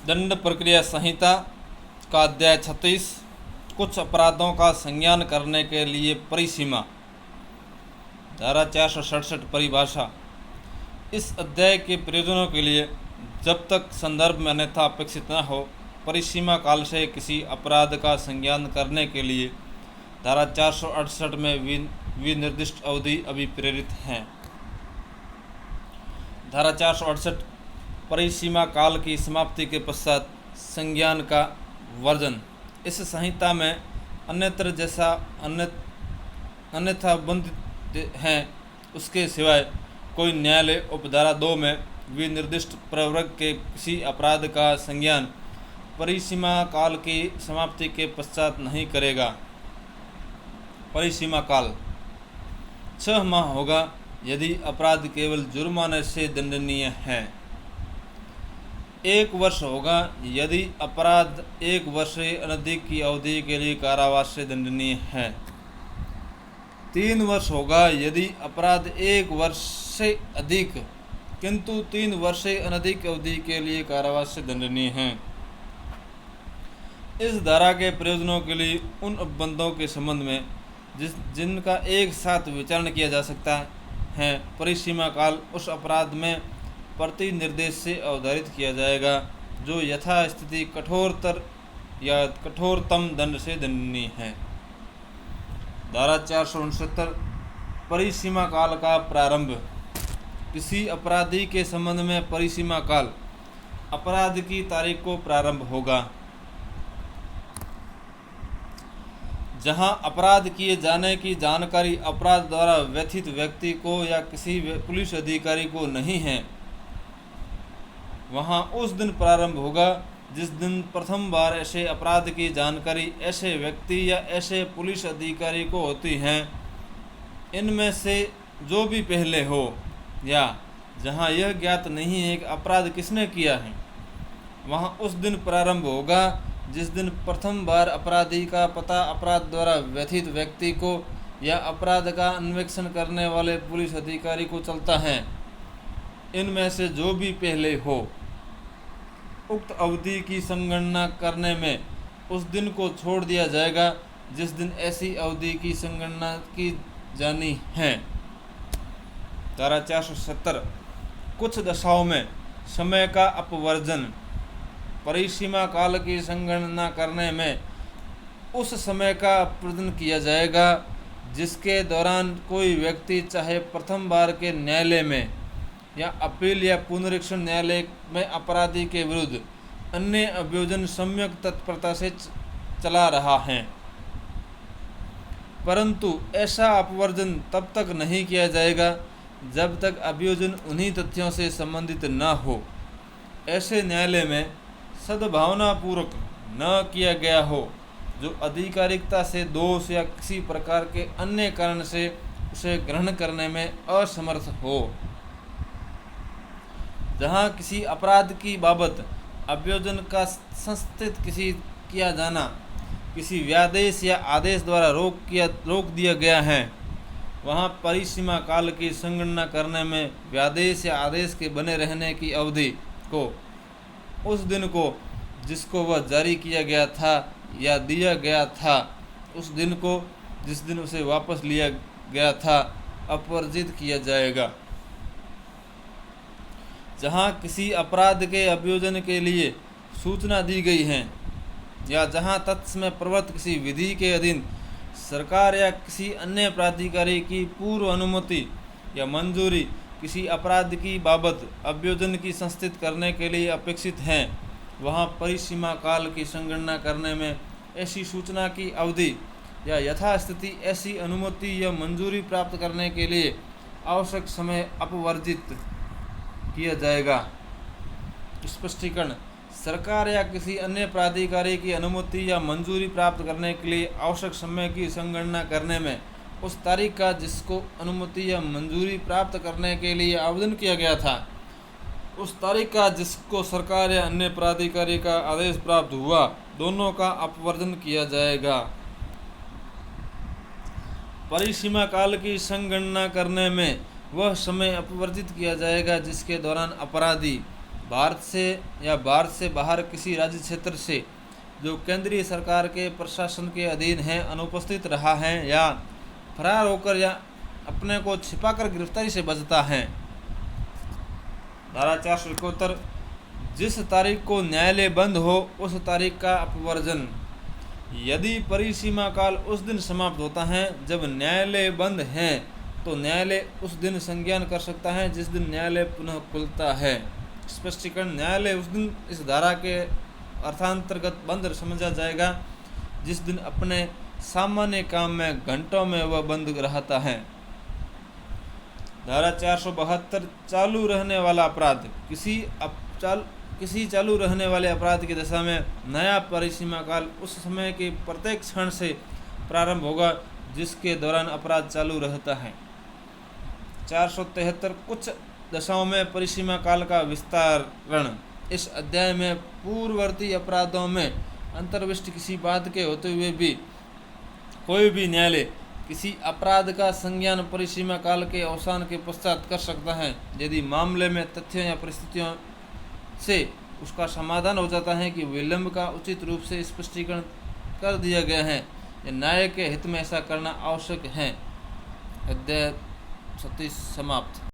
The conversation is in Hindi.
दंड प्रक्रिया संहिता का अध्याय 36 कुछ अपराधों का संज्ञान करने के लिए परिसीमा। धारा 467 परिभाषा। इस अध्याय के प्रयोजनों के लिए जब तक संदर्भ में अन्यथा अपेक्षित न हो, परिसीमा काल से किसी अपराध का संज्ञान करने के लिए धारा 468 में विनिर्दिष्ट अवधि अभिप्रेरित हैं। धारा 468 परिसीमा काल की समाप्ति के पश्चात संज्ञान का वर्जन। इस संहिता में अन्यत्र जैसा अन्यथा बंधित हैं उसके सिवाय कोई न्यायालय उपधारा 2 में विनिर्दिष्ट प्रवर्ग के किसी अपराध का संज्ञान परिसीमा काल की समाप्ति के पश्चात नहीं करेगा। परिसीमा काल 6 माह होगा यदि अपराध केवल जुर्माने से दंडनीय है। 1 वर्ष होगा यदि अपराध 1 वर्ष से अधिक की अवधि के लिए कारावास से दंडनीय है। 3 वर्ष होगा यदि अपराध 1 वर्ष से अधिक किंतु 3 वर्ष से अनधिक अवधि के लिए कारावास से दंडनीय है। इस धारा के प्रयोजनों के लिए उन उपबंधों के संबंध में जिनका एक साथ विचारण किया जा सकता है, परिसीमा काल उस अपराध में प्रति निर्देश से अवधारित किया जाएगा जो यथास्थिति कठोरतर या कठोरतम दंड से दंडनीय है। धारा 469 परिसीमा काल का प्रारंभ। किसी अपराधी के संबंध में परिसीमा काल अपराध की तारीख को प्रारंभ होगा। जहां अपराध किए जाने की जानकारी अपराध द्वारा व्यथित व्यक्ति को या किसी पुलिस अधिकारी को नहीं है, वहां उस दिन प्रारंभ होगा जिस दिन प्रथम बार ऐसे अपराध की जानकारी ऐसे व्यक्ति या ऐसे पुलिस अधिकारी को होती है। इनमें से जो भी पहले हो या जहां यह ज्ञात नहीं है कि अपराध किसने किया है, वहां उस दिन प्रारंभ होगा जिस दिन प्रथम बार अपराधी का पता अपराध द्वारा व्यथित व्यक्ति को या अपराध का अन्वेषण करने वाले पुलिस अधिकारी को चलता है। इनमें से जो भी पहले हो, उक्त अवधि की संगणना करने में उस दिन को छोड़ दिया जाएगा जिस दिन ऐसी अवधि की संगणना की जानी है। धारा 470 कुछ दशाओं में समय का अपवर्जन। परिसीमा काल की संगणना करने में उस समय का अपवर्जन किया जाएगा जिसके दौरान कोई व्यक्ति चाहे प्रथम बार के न्यायालय में या अपील या पुनरीक्षण न्यायालय में अपराधी के विरुद्ध अन्य अभियोजन सम्यक तत्परता से चला रहा है, परंतु ऐसा अपवर्जन तब तक नहीं किया जाएगा जब तक अभियोजन उन्हीं तथ्यों से संबंधित न हो। ऐसे न्यायालय में सद्भावनापूर्वक न किया गया हो जो आधिकारिकता से दोष या किसी प्रकार के अन्य कारण से उसे ग्रहण करने में असमर्थ हो। जहां किसी अपराध की बाबत अभियोजन का संस्थित किया जाना किसी व्यादेश या आदेश द्वारा रोक दिया गया है, वहां परिसीमा काल की संगणना करने में व्यादेश या आदेश के बने रहने की अवधि को उस दिन को जिसको वह जारी किया गया था या दिया गया था, उस दिन को जिस दिन उसे वापस लिया गया था अपवर्जित किया जाएगा। जहां किसी अपराध के अभियोजन के लिए सूचना दी गई है या जहां तत्समय प्रवृत्त किसी विधि के अधीन सरकार या किसी अन्य प्राधिकारी की पूर्व अनुमति या मंजूरी किसी अपराध की बाबत अभियोजन की संस्थित करने के लिए अपेक्षित हैं, वहां परिसीमा काल की संगणना करने में ऐसी सूचना की अवधि या यथास्थिति ऐसी अनुमति या मंजूरी प्राप्त करने के लिए आवश्यक समय अपवर्जित किया जाएगा। स्पष्टीकरण। सरकार या किसी अन्य प्राधिकारी की अनुमति या मंजूरी प्राप्त करने के लिए आवश्यक समय की संगणना करने में उस तारीख का जिसको अनुमति या मंजूरी प्राप्त करने के लिए आवेदन किया गया था, उस तारीख का जिसको सरकार या अन्य प्राधिकारी का आदेश प्राप्त हुआ, दोनों का अपवर्जन किया जाएगा। परिसीमा काल की संगणना करने में वह समय अपवर्जित किया जाएगा जिसके दौरान अपराधी भारत से या भारत से बाहर किसी राज्य क्षेत्र से जो केंद्रीय सरकार के प्रशासन के अधीन है अनुपस्थित रहा है या फरार होकर या अपने को छिपाकर गिरफ्तारी से बचता है। धारा 471 जिस तारीख को न्यायालय बंद हो उस तारीख का अपवर्जन। यदि परिसीमा काल उस दिन समाप्त होता है जब न्यायालय बंद है तो न्यायालय उस दिन संज्ञान कर सकता है जिस दिन न्यायालय पुनः खुलता है। स्पष्टीकरण न्यायालय उस दिन इस धारा के अर्थांतर्गत बंद समझा जाएगा जिस दिन अपने सामान्य काम में घंटों में वह बंद रहता है। धारा 472 चालू रहने वाला अपराध। किसी चालू रहने वाले अपराध की दशा में नया परिसीमा काल उस समय के प्रत्येक क्षण से प्रारंभ होगा जिसके दौरान अपराध चालू रहता है। 473 कुछ दशाओं में परिसीमा काल का विस्तारण। इस अध्याय में पूर्ववर्ती अपराधों में अंतर्विष्ट किसी बात के होते हुए भी कोई भी न्यायालय किसी अपराध का संज्ञान परिसीमा काल के अवसान के पश्चात कर सकता है यदि मामले में तथ्यों या परिस्थितियों से उसका समाधान हो जाता है कि विलंब का उचित रूप से स्पष्टीकरण कर दिया गया है या न्याय के हित में ऐसा करना आवश्यक है। अध्याय 37 समाप्त।